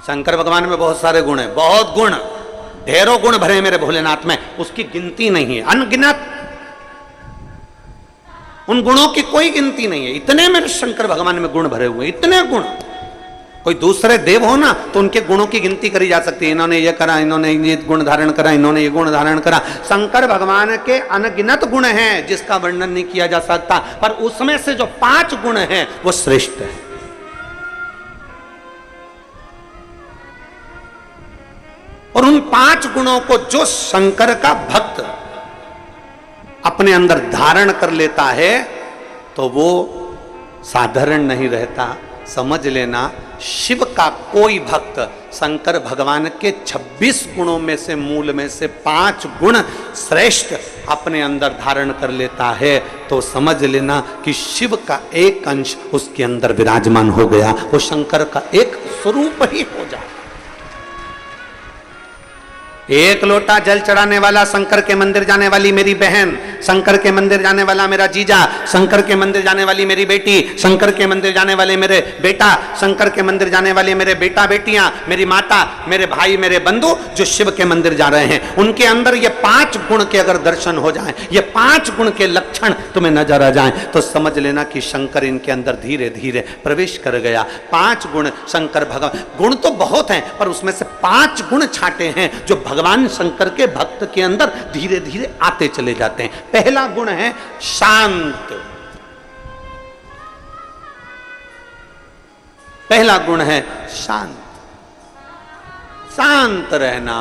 शंकर भगवान में बहुत सारे गुण हैं, बहुत गुण, ढेरों गुण भरे मेरे भोलेनाथ में, उसकी गिनती नहीं है, अनगिनत। उन गुणों की कोई गिनती नहीं है। इतने मेरे शंकर भगवान में गुण भरे हुए, इतने गुण। कोई दूसरे देव हो ना तो उनके गुणों की गिनती करी जा सकती है, इन्होंने ये करा, इन्होंने ये गुण धारण करा, इन्होंने ये गुण धारण करा। शंकर भगवान के अनगिनत गुण हैं जिसका वर्णन नहीं किया जा सकता, पर उसमें से जो 5 गुण हैं वो श्रेष्ठ है। और उन 5 गुणों को जो शंकर का भक्त अपने अंदर धारण कर लेता है तो वो साधारण नहीं रहता। समझ लेना, शिव का कोई भक्त शंकर भगवान के 26 गुणों में से, मूल में से 5 गुण श्रेष्ठ अपने अंदर धारण कर लेता है तो समझ लेना कि शिव का एक अंश उसके अंदर विराजमान हो गया, वो शंकर का एक स्वरूप ही हो जाए। एक लोटा जल चढ़ाने वाला शंकर के मंदिर जाने वाली मेरी बहन, शंकर के मंदिर जाने वाला मेरा जीजा, शंकर के मंदिर जाने वाली मेरी बेटी, शंकर के मंदिर जाने वाले मेरे बेटा, शंकर के मंदिर जाने वाले मेरे बेटा बेटियां, मेरी माता, मेरे भाई, मेरे बंधु जो शिव के मंदिर जा रहे हैं, उनके अंदर ये 5 गुण के अगर दर्शन हो जाएं, ये 5 गुण के लक्षण तुम्हें नजर आ जाएं तो समझ लेना कि शंकर इनके अंदर धीरे धीरे प्रवेश कर गया। 5 गुण शंकर भगवान, गुण तो बहुत हैं पर उसमें से 5 गुण छाटे हैं जो भगवान शंकर के भक्त के अंदर धीरे धीरे आते चले जाते हैं। पहला गुण है शांत। पहला गुण है शांत, शांत रहना।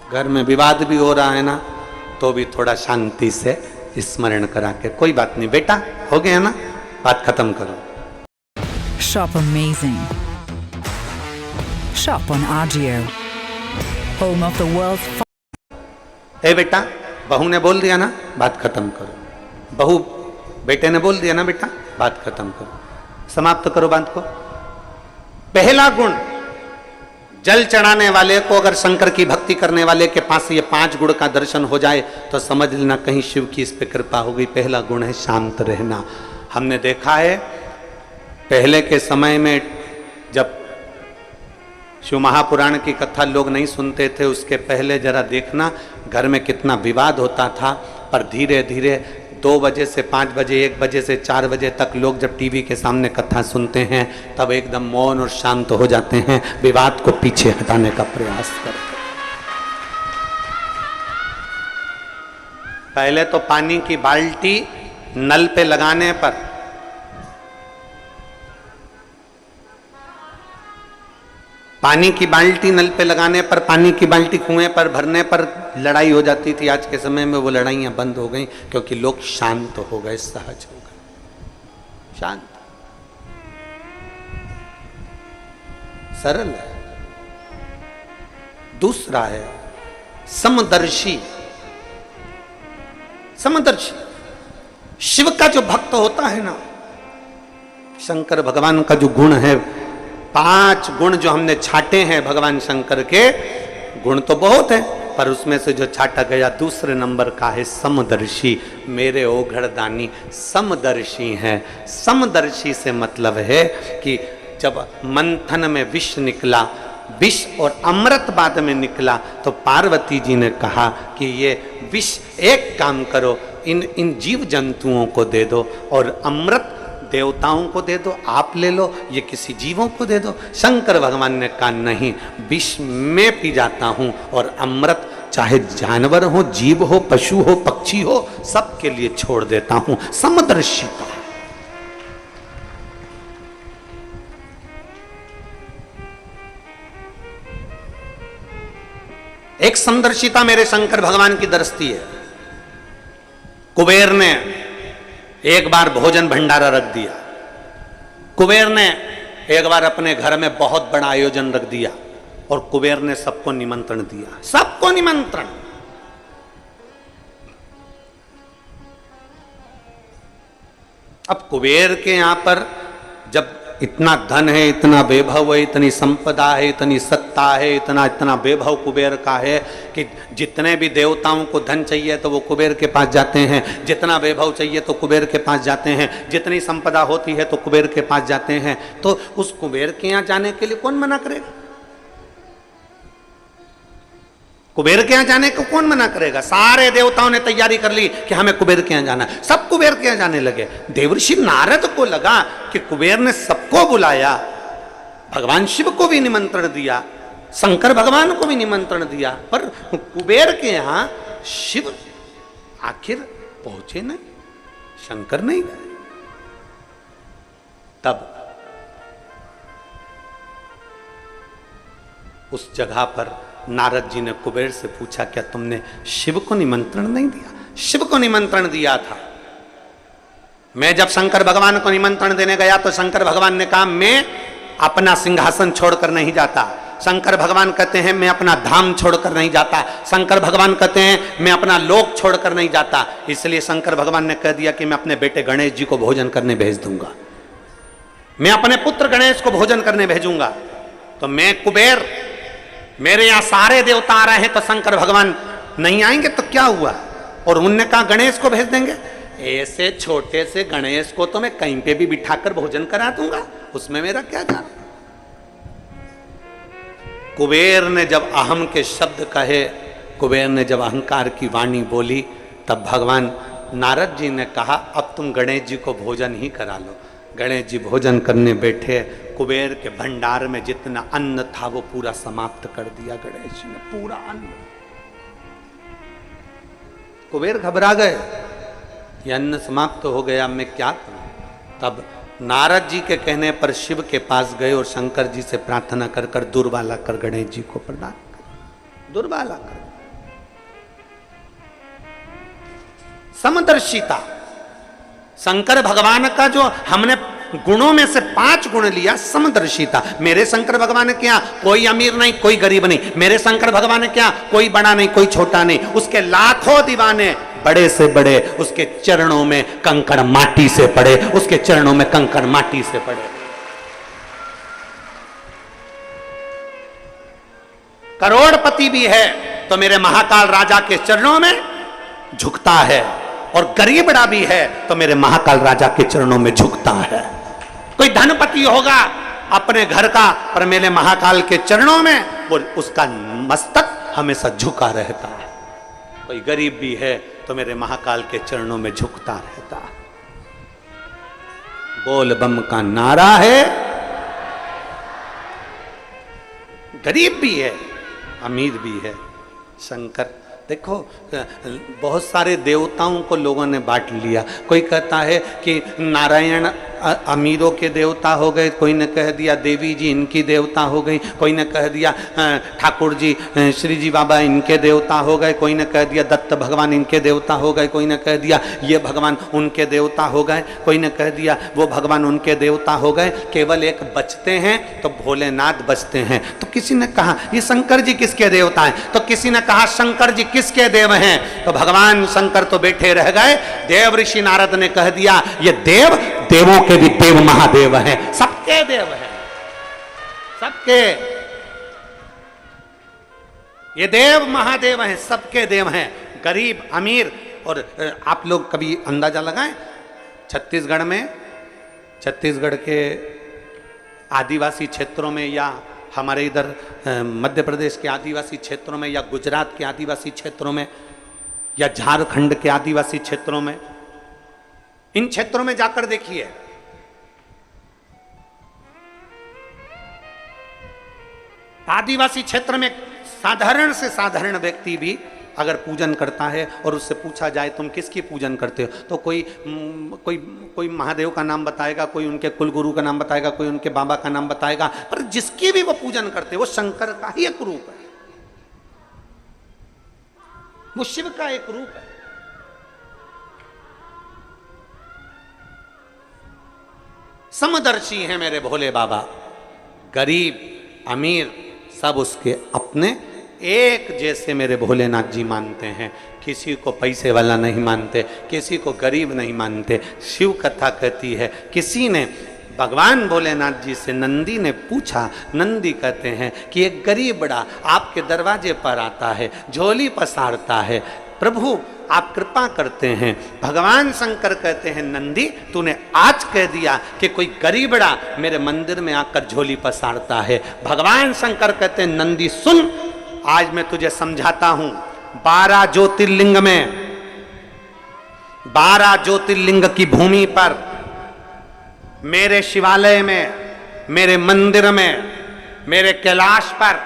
घर में विवाद भी हो रहा है ना तो भी थोड़ा शांति से स्मरण करा के, कोई बात नहीं बेटा, हो गया ना, बात खत्म करो। Shop amazing. Shop on Agio. Home of the world's. ए बेटा, बहू ने बोल दिया ना, बात खत्म करो। बहू बेटे ने बोल दिया ना बेटा, बात खत्म करो, समाप्त करो बात को। पहला गुण, जल चढ़ाने वाले को अगर शंकर की भक्ति करने वाले के पास ये 5 गुण का दर्शन हो जाए तो समझ लेना कहीं शिव की इस पे कृपा हो गई। पहला गुण है शांत रहना। हमने देखा है पहले के समय में जब शिव महापुराण की कथा लोग नहीं सुनते थे, उसके पहले जरा देखना घर में कितना विवाद होता था, पर धीरे धीरे 2 बजे से 5 बजे, 1 बजे से 4 बजे तक लोग जब टीवी के सामने कथा सुनते हैं तब एकदम मौन और शांत हो जाते हैं, विवाद को पीछे हटाने का प्रयास करते हैं। पहले तो पानी की बाल्टी नल पे लगाने पर, पानी की बाल्टी नल पे लगाने पर, पानी की बाल्टी कुएं पर भरने पर लड़ाई हो जाती थी। आज के समय में वो लड़ाइयां बंद हो गई क्योंकि लोग शांत हो गए, सहज हो गए। शांत, सरल है। दूसरा है समदर्शी। समदर्शी, शिव का जो भक्त होता है ना, शंकर भगवान का जो गुण है, 5 गुण जो हमने छाटे हैं भगवान शंकर के, गुण तो बहुत है पर उसमें से जो छाटा गया दूसरे नंबर का है समदर्शी। मेरे ओघड़दानी समदर्शी हैं। समदर्शी से मतलब है कि जब मंथन में विष निकला, विष और अमृत बाद में निकला, तो पार्वती जी ने कहा कि ये विष एक काम करो, इन जीव जंतुओं को दे दो और अमृत देवताओं को दे दो, आप ले लो, ये किसी जीवों को दे दो। शंकर भगवान ने कहा नहीं, विष मैं पी जाता हूं और अमृत चाहे जानवर हो, जीव हो, पशु हो, पक्षी हो, सबके लिए छोड़ देता हूं। समदर्शिता। एक समदर्शिता मेरे शंकर भगवान की दृष्टि है। कुबेर ने एक बार भोजन भंडारा रख दिया। कुबेर ने एक बार अपने घर में बहुत बड़ा आयोजन रख दिया और कुबेर ने सबको निमंत्रण दिया, सबको निमंत्रण। अब कुबेर के यहां पर जब इतना धन है, इतना वैभव है, इतनी संपदा है, इतनी सत्ता है, इतना इतना वैभव कुबेर का है कि जितने भी देवताओं को धन चाहिए तो वो कुबेर के पास जाते हैं, जितना वैभव चाहिए तो कुबेर के पास जाते हैं, जितनी संपदा होती है तो कुबेर के पास जाते हैं। तो उस कुबेर के यहाँ जाने के लिए कौन मना करेगा? कुबेर के यहाँ जाने को कौन मना करेगा? सारे देवताओं ने तैयारी कर ली कि हमें कुबेर के यहाँ जाना है, सब कुबेर के यहाँ जाने लगे। देवर्षि नारद को लगा कि कुबेर ने सबको बुलाया, भगवान शिव को भी निमंत्रण दिया, शंकर भगवान को भी निमंत्रण दिया, पर कुबेर के यहाँ शिव आखिर पहुंचे नहीं, शंकर नहीं गए। तब उस जगह पर नारद जी ने कुबेर से पूछा, क्या तुमने शिव को निमंत्रण नहीं दिया? शिव को निमंत्रण दिया था। मैं जब शंकर भगवान को निमंत्रण देने गया तो शंकर भगवान ने कहा मैं अपना सिंहासन छोड़कर नहीं जाता। शंकर भगवान कहते हैं मैं अपना धाम छोड़कर नहीं जाता। शंकर भगवान कहते हैं मैं अपना लोक छोड़कर नहीं जाता। इसलिए शंकर भगवान ने कह दिया कि मैं अपने बेटे गणेश जी को भोजन करने भेज दूंगा, मैं अपने पुत्र गणेश को भोजन करने भेजूंगा। तो मैं कुबेर, मेरे यहां सारे देवता आ रहे हैं तो शंकर भगवान नहीं आएंगे तो क्या हुआ? और उनने कहा गणेश को भेज देंगे। ऐसे छोटे से गणेश को तो मैं कहीं पे भी बिठाकर भोजन करा दूंगा, उसमें मेरा क्या जाना। कुबेर ने जब अहम के शब्द कहे, कुबेर ने जब अहंकार की वाणी बोली, तब भगवान नारद जी ने कहा अब तुम गणेश जी को भोजन ही करा लो। गणेश जी भोजन करने बैठे, कुबेर के भंडार में जितना अन्न था वो पूरा समाप्त कर दिया गणेश जी ने, पूरा अन्न। कुबेर घबरा गए, ये अन्न समाप्त हो गया, मैं क्या करूं? तब नारद जी के कहने पर शिव के पास गए और शंकर जी से प्रार्थना कर कर दुर्वा कर गणेश जी को प्रदान कर, दुर्वा कर। समदर्शिता, शंकर भगवान का जो हमने गुणों में से 5 गुण लिया, समदर्शिता। मेरे शंकर भगवान क्या कोई अमीर नहीं, कोई गरीब नहीं। मेरे शंकर भगवान क्या कोई बड़ा नहीं, कोई छोटा नहीं। उसके लाखों दीवाने, बड़े से बड़े, उसके चरणों में कंकड़ माटी से पड़े, उसके चरणों में कंकड़ माटी से पड़े। करोड़पति भी है तो मेरे महाकाल राजा के चरणों में झुकता है, और गरीबड़ा भी है तो मेरे महाकाल राजा के चरणों में झुकता है। कोई धनपति होगा अपने घर का, पर मेरे महाकाल के चरणों में वो उसका मस्तक हमेशा झुका रहता है। कोई गरीब भी है तो मेरे महाकाल के चरणों में झुकता रहता है। बोल बम का नारा है। गरीब भी है, अमीर भी है। शंकर देखो, बहुत सारे देवताओं को लोगों ने बांट लिया। कोई कहता है कि नारायण अमीरों के देवता हो गए, कोई ने कह दिया देवी जी इनकी देवता हो गई, कोई ने कह दिया ठाकुर जी श्री जी बाबा इनके देवता हो गए, कोई ने कह दिया दत्त भगवान इनके देवता हो गए, कोई ने कह दिया ये भगवान उनके देवता हो गए, कोई ने कह दिया वो भगवान उनके देवता हो गए। केवल एक बचते हैं तो भोलेनाथ बचते हैं। तो किसी ने कहा ये शंकर जी किसके देवता हैं, तो किसी ने कहा शंकर जी किसके देव हैं, तो भगवान शंकर तो बैठे रह गए। देव ऋषि नारद ने कह दिया ये देव देवों के भी देव महादेव हैं, सबके देव हैं, सबके ये देव महादेव हैं, सबके देव हैं, गरीब अमीर। और आप लोग कभी अंदाजा लगाएं, छत्तीसगढ़ के आदिवासी क्षेत्रों में, या हमारे इधर मध्य प्रदेश के आदिवासी क्षेत्रों में, या गुजरात के आदिवासी क्षेत्रों में, या झारखंड के आदिवासी क्षेत्रों में, इन क्षेत्रों में जाकर देखिए, आदिवासी क्षेत्र में साधारण से साधारण व्यक्ति भी अगर पूजन करता है और उससे पूछा जाए तुम किसकी पूजन करते हो, तो कोई महादेव का नाम बताएगा, कोई उनके कुलगुरु का नाम बताएगा, कोई उनके बाबा का नाम बताएगा, पर जिसकी भी वो पूजन करते हैं वो शंकर का ही एक रूप है, वो शिव का एक रूप है। समदर्शी है मेरे भोले बाबा, गरीब अमीर सब उसके अपने एक जैसे मेरे भोलेनाथ जी मानते हैं। किसी को पैसे वाला नहीं मानते, किसी को गरीब नहीं मानते। शिव कथा कहती है किसी ने भगवान भोलेनाथ जी से नंदी ने पूछा। नंदी कहते हैं कि एक गरीब बड़ा आपके दरवाजे पर आता है, झोली पसारता है, प्रभु आप कृपा करते हैं। भगवान शंकर कहते हैं नंदी तूने आज कह दिया कि कोई गरीबड़ा मेरे मंदिर में आकर झोली पसारता है। भगवान शंकर कहते हैं नंदी सुन, आज मैं तुझे समझाता हूं। 12 ज्योतिर्लिंग में, 12 ज्योतिर्लिंग की भूमि पर, मेरे शिवालय में, मेरे मंदिर में, मेरे कैलाश पर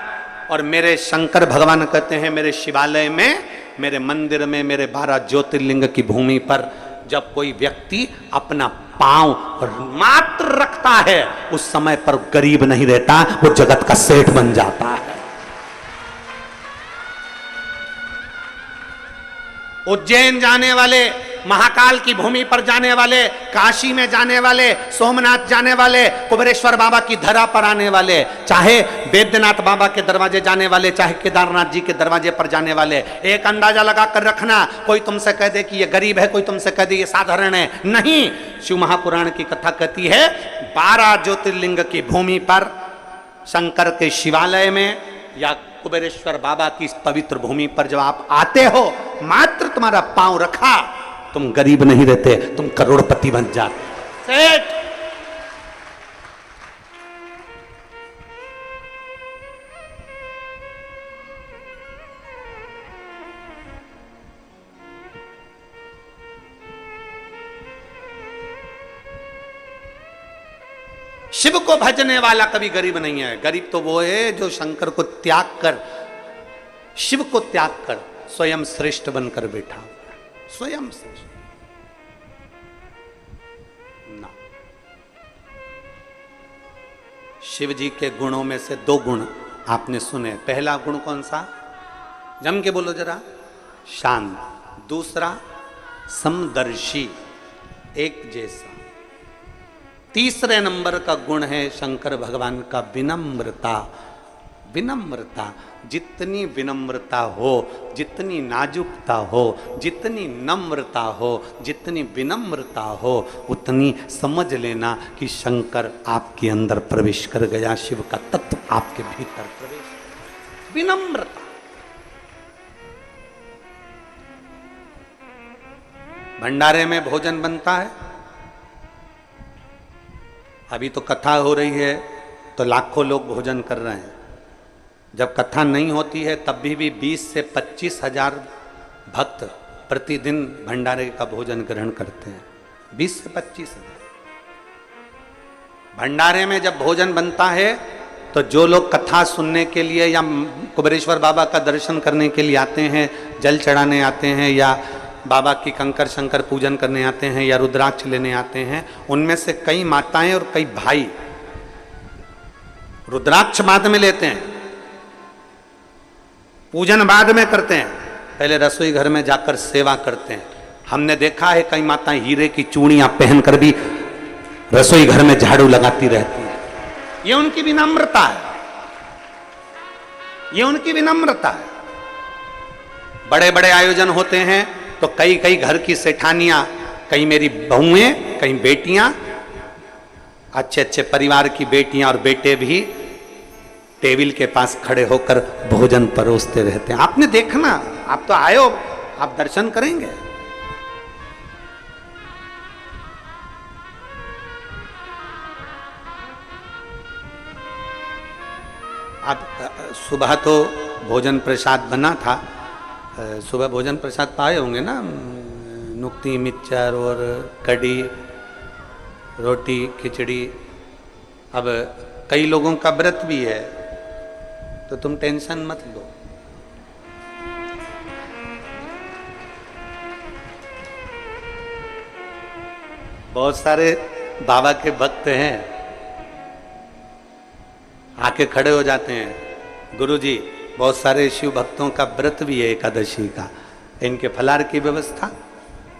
और मेरे शंकर भगवान कहते हैं मेरे शिवालय में, मेरे मंदिर में, मेरे 12 ज्योतिर्लिंग की भूमि पर जब कोई व्यक्ति अपना पांव मात्र रखता है उस समय पर गरीब नहीं रहता, वो जगत का सेठ बन जाता है। उज्जैन जाने वाले, महाकाल की भूमि पर जाने वाले, काशी में जाने वाले, सोमनाथ जाने वाले, कुबेरेश्वर बाबा की धरा पर आने वाले, चाहे बैद्यनाथ बाबा के दरवाजे जाने वाले, चाहे केदारनाथ जी के दरवाजे पर जाने वाले, एक अंदाजा लगा कर रखना, कोई तुमसे कह दे कि ये गरीब है, कोई तुमसे कह दे ये साधारण है, नहीं। शिव महापुराण की कथा कहती है 12 ज्योतिर्लिंग की भूमि पर, शंकर के शिवालय में या कुबेरेश्वर बाबा की इस पवित्र भूमि पर जब आप आते हो, मात्र तुम्हारा पांव रखा, तुम गरीब नहीं रहते, तुम करोड़पति बन जाते। सेठ शिव को भजने वाला कभी गरीब नहीं है। गरीब तो वो है जो शंकर को त्याग कर, शिव को त्याग कर स्वयं श्रेष्ठ बनकर बैठा, स्वयं श्रेष्ठ ना। शिव जी के गुणों में से 2 गुण आपने सुने। पहला गुण कौन सा? जम के बोलो जरा। शांत। दूसरा समदर्शी, एक जैसा। तीसरे नंबर का गुण है शंकर भगवान का विनम्रता। विनम्रता, जितनी विनम्रता हो, जितनी नाजुकता हो, जितनी नम्रता हो, जितनी विनम्रता हो, उतनी समझ लेना कि शंकर आपके अंदर प्रवेश कर गया, शिव का तत्व आपके भीतर प्रवेश। विनम्रता। भंडारे में भोजन बनता है, अभी तो कथा हो रही है तो लाखों लोग भोजन कर रहे हैं। जब कथा नहीं होती है तब भी 20 से 25 हजार भक्त प्रतिदिन भंडारे का भोजन ग्रहण करते हैं। 20 से 25 हजार। भंडारे में जब भोजन बनता है तो जो लोग कथा सुनने के लिए या कुबेरेश्वर बाबा का दर्शन करने के लिए आते हैं, जल चढ़ाने आते हैं या बाबा की कंकर शंकर पूजन करने आते हैं या रुद्राक्ष लेने आते हैं, उनमें से कई माताएं और कई भाई रुद्राक्ष बाद में लेते हैं, पूजन बाद में करते हैं, पहले रसोई घर में जाकर सेवा करते हैं। हमने देखा है कई माताएं हीरे की चूड़ियां पहनकर भी रसोई घर में झाड़ू लगाती रहती हैं। ये उनकी विनम्रता है, ये उनकी विनम्रता है। बड़े बड़े आयोजन होते हैं तो कई कई घर की सेठानियां, कई मेरी बहुएं, कई बेटियां, अच्छे अच्छे परिवार की बेटियां और बेटे भी टेबल के पास खड़े होकर भोजन परोसते रहते हैं। आपने देखना, आप तो आए हो, आप दर्शन करेंगे। आप सुबह तो भोजन प्रसाद बना था, सुबह भोजन प्रसाद पाए होंगे ना, नुक्ती मिक्सचर और कड़ी, रोटी, खिचड़ी। अब कई लोगों का व्रत भी है तो तुम टेंशन मत लो। बहुत सारे बाबा के भक्त हैं, आके खड़े हो जाते हैं, गुरुजी बहुत सारे शिव भक्तों का व्रत भी है एकादशी का, इनके फलार की व्यवस्था।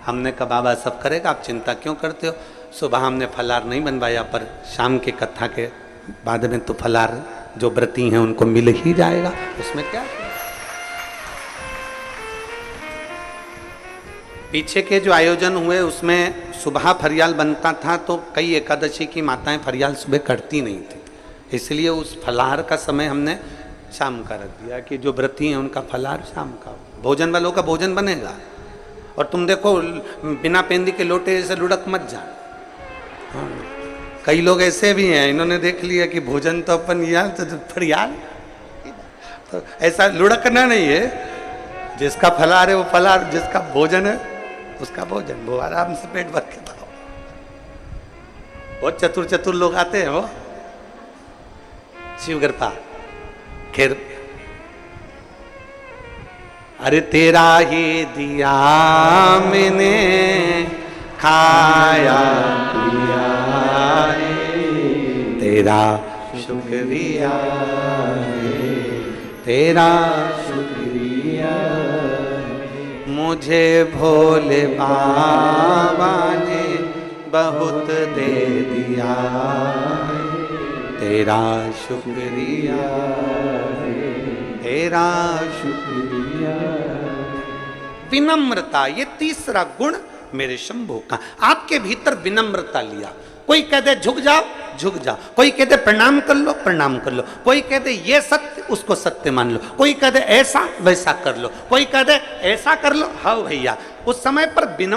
हमने कहा बाबा सब करेगा, आप चिंता क्यों करते हो। सुबह हमने फलार नहीं बनवाया, पर शाम की कथा के बाद में तो फलार जो व्रती हैं उनको मिल ही जाएगा, उसमें क्या। पीछे के जो आयोजन हुए उसमें सुबह फरियाल बनता था, तो कई एकादशी की माताएं फरियाल सुबह करती नहीं थी, इसलिए उस फलाहार का समय हमने शाम का रख दिया कि जो व्रती हैं उनका फलाहार शाम का, भोजन वालों का भोजन बनेगा। और तुम देखो बिना पेंदी के लोटे से लुढ़क मत जा। हाँ। कई लोग ऐसे भी हैं, इन्होंने देख लिया कि भोजन तो अपन यार तो फरियाल, तो ऐसा लुढ़कना नहीं है। जिसका फलाहार है वो फलाहार, जिसका भोजन है उसका भोजन, वो आराम से पेट भर के खाओ। बहुत चतुर चतुर लोग आते हैं वो, शिव कृपा। खैर, अरे तेरा ही दिया मैंने खाया पिया है, तेरा शुक्रिया है, तेरा शुक्रिया, मुझे भोले बाबा ने बहुत दे दिया, तेरा शुक्रिया, तेरा शुक्रिया। विनम्रता, ये तीसरा गुण मेरे शंभू का। आपके भीतर विनम्रता लिया। कोई कह दे झुक जाओ, झुक जाओ। कोई कह दे प्रणाम कर लो, प्रणाम कर लो। कोई कह दे ये सत्य, उसको सत्य मान लो। कोई कह दे ऐसा वैसा कर लो। कोई कह दे ऐसा कर लो, हाँ भैया। उस समय पर विनम्र